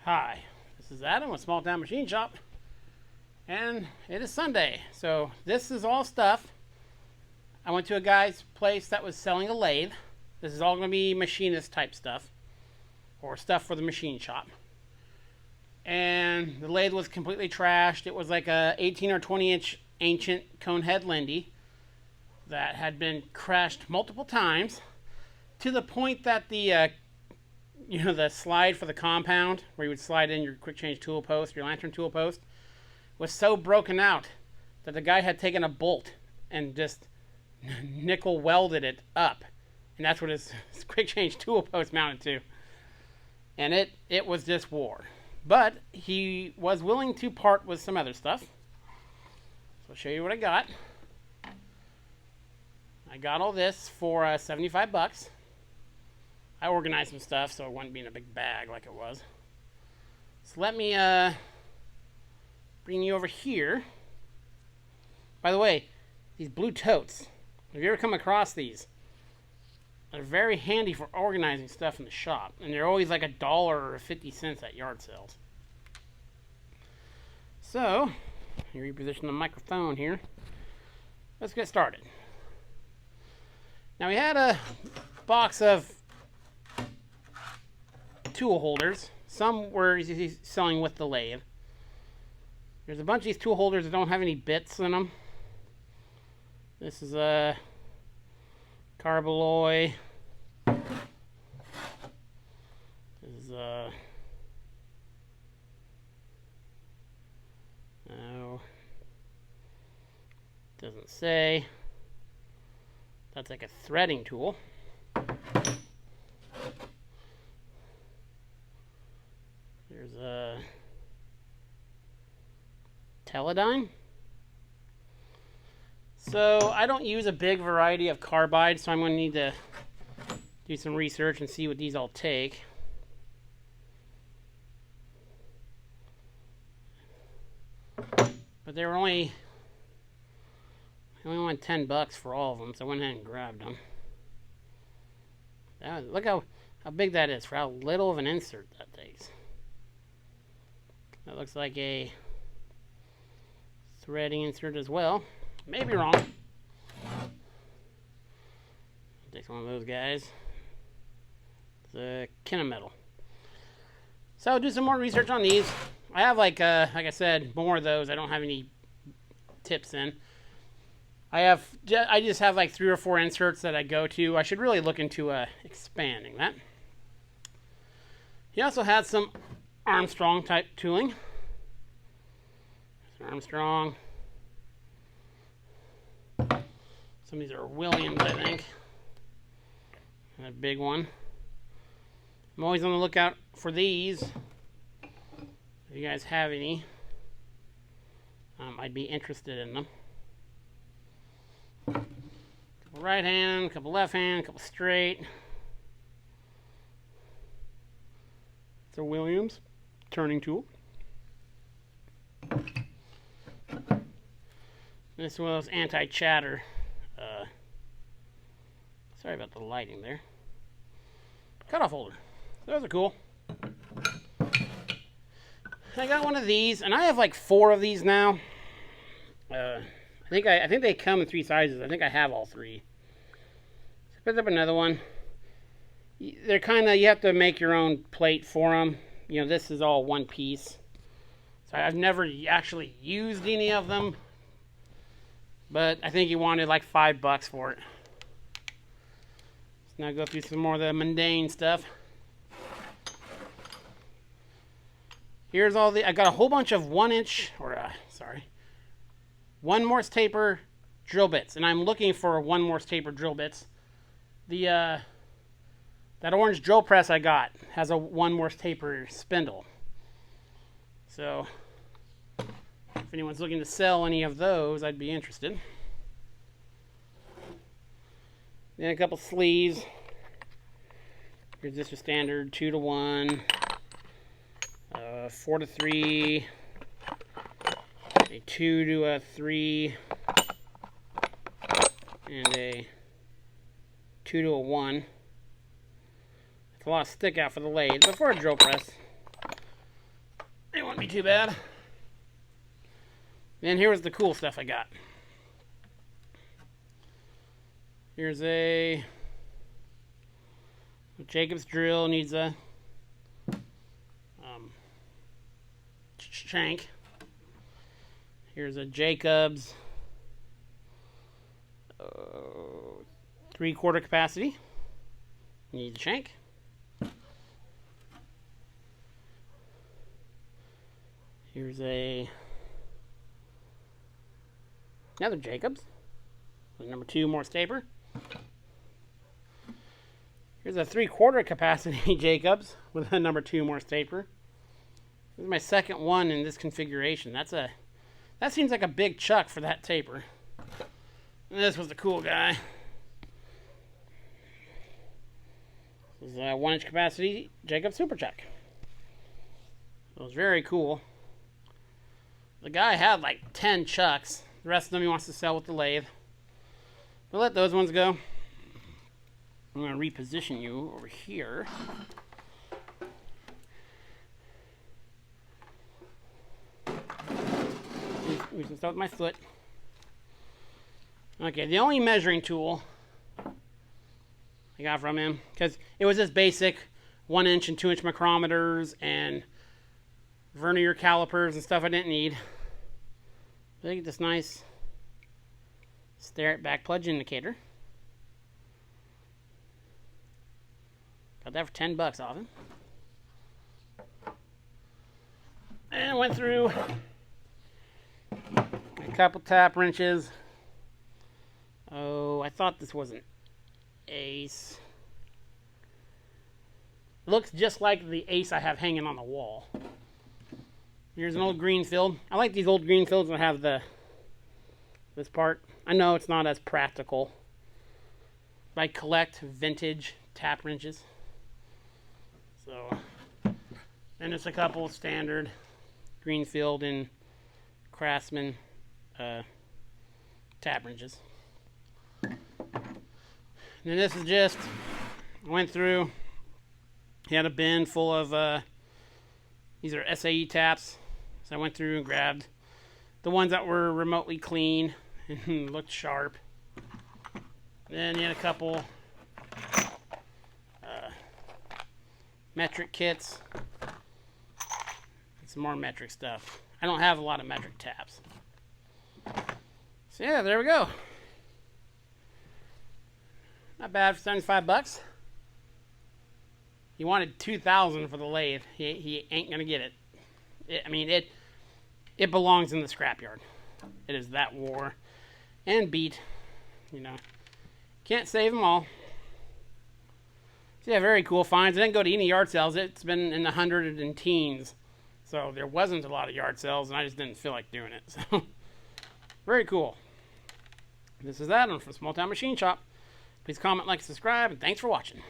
Hi, this is Adam with Small Town Machine Shop, and it is Sunday, so this is all stuff. I went to a guy's place that was selling a lathe. This is all going to be machinist type stuff, or stuff for the machine shop. And the lathe was completely trashed. It was like a 18 or 20 inch ancient cone head Lindy that had been crashed multiple times to the point that the slide for the compound where you would slide in your quick change tool post, your lantern tool post, was so broken out that the guy had taken a bolt and just nickel welded it up. And that's what his quick change tool post mounted to. And it was just war. But he was willing to part with some other stuff. So I'll show you what I got. I got all this for 75 bucks. I organized some stuff so it wouldn't be in a big bag like it was. So let me bring you over here. By the way, these blue totes, have you ever come across these? They're very handy for organizing stuff in the shop. And they're always like $1 or 50 cents at yard sales. So, you reposition the microphone here. Let's get started. Now we had a box of tool holders. Some were selling with the lathe. There's a bunch of these tool holders that don't have any bits in them. This is a Carbaloy. This is a no, doesn't say. That's like a threading tool. There's a Teledyne. So I don't use a big variety of carbide, so I'm going to need to do some research and see what these all take. But they were I only wanted 10 bucks for all of them, so I went ahead and grabbed them. Look how big that is for how little of an insert that takes. That looks like a threading insert as well. Maybe wrong. Take one of those guys. It's a Kennametal. So I'll do some more research on these. I have like I said, more of those. I don't have any tips in. I just have like 3 or 4 inserts that I go to. I should really look into expanding that. He also had some Armstrong type tooling. Armstrong. Some of these are Williams, I think. And a big one. I'm always on the lookout for these. If you guys have any, I'd be interested in them. Couple right hand, couple left hand, couple straight. It's a Williams turning tool. This one was anti-chatter. Sorry about the lighting there. Cutoff holder. Those are cool. I got one of these, and I have like 4 of these now. I think they come in 3 sizes. I think I have all 3. So I picked up another one. They're kind of, you have to make your own plate for them. You know, this is all one piece. So I've never actually used any of them. But I think he wanted like $5 for it. So now go through some more of the mundane stuff. Here's all I got a whole bunch of 1 Morse taper drill bits. And I'm looking for 1 Morse taper drill bits. That orange drill press I got has a 1 Morse taper spindle. So if anyone's looking to sell any of those, I'd be interested. Then a couple sleeves. Here's just a standard 2-to-1, 4-to-3, a 2-to-3, and a 2-to-1. It's a lot of stick out for the lathe, but for a drill press, wouldn't be too bad. Then here was the cool stuff I got. Here's a Jacobs drill, needs a shank. Here's a Jacobs 3/4 capacity. Needs a shank. Here's another Jacobs with number 2 Morse taper. Here's a 3/4 capacity Jacobs with a number 2 Morse taper. This is my second one in this configuration. That seems like a big chuck for that taper. And this was the cool guy. This is a 1-inch capacity Jacobs Super Chuck. It was very cool. The guy had like 10 chucks. The rest of them he wants to sell with the lathe. But let those ones go. I'm going to reposition you over here. We can start with my foot. Okay, the only measuring tool I got from him, because it was just basic 1-inch and 2-inch micrometers and vernier calipers and stuff I didn't need. I get this nice back plunge indicator. Got that for $10 off him. And went through a couple tap wrenches. Oh, I thought this was an Ace. Looks just like the Ace I have hanging on the wall. Here's an old Greenfield. I like these old Greenfields that have this part. I know it's not as practical, but I collect vintage tap wrenches. So, and it's a couple of standard Greenfield and Craftsman tap wrenches. And then this is just, I went through, he had a bin full of, these are SAE taps. So I went through and grabbed the ones that were remotely clean and looked sharp. Then he had a couple metric kits and some more metric stuff. I don't have a lot of metric taps. So yeah, there we go. Not bad for $75. He wanted $2,000 for the lathe. He ain't gonna get it. It belongs in the scrapyard. It is that wore and beat. You know, can't save them all. So yeah, very cool finds. I didn't go to any yard sales. It's been in the hundreds and teens, so there wasn't a lot of yard sales, and I just didn't feel like doing it. So very cool. This is Adam from Small Town Machine Shop. Please comment, like, subscribe, and thanks for watching.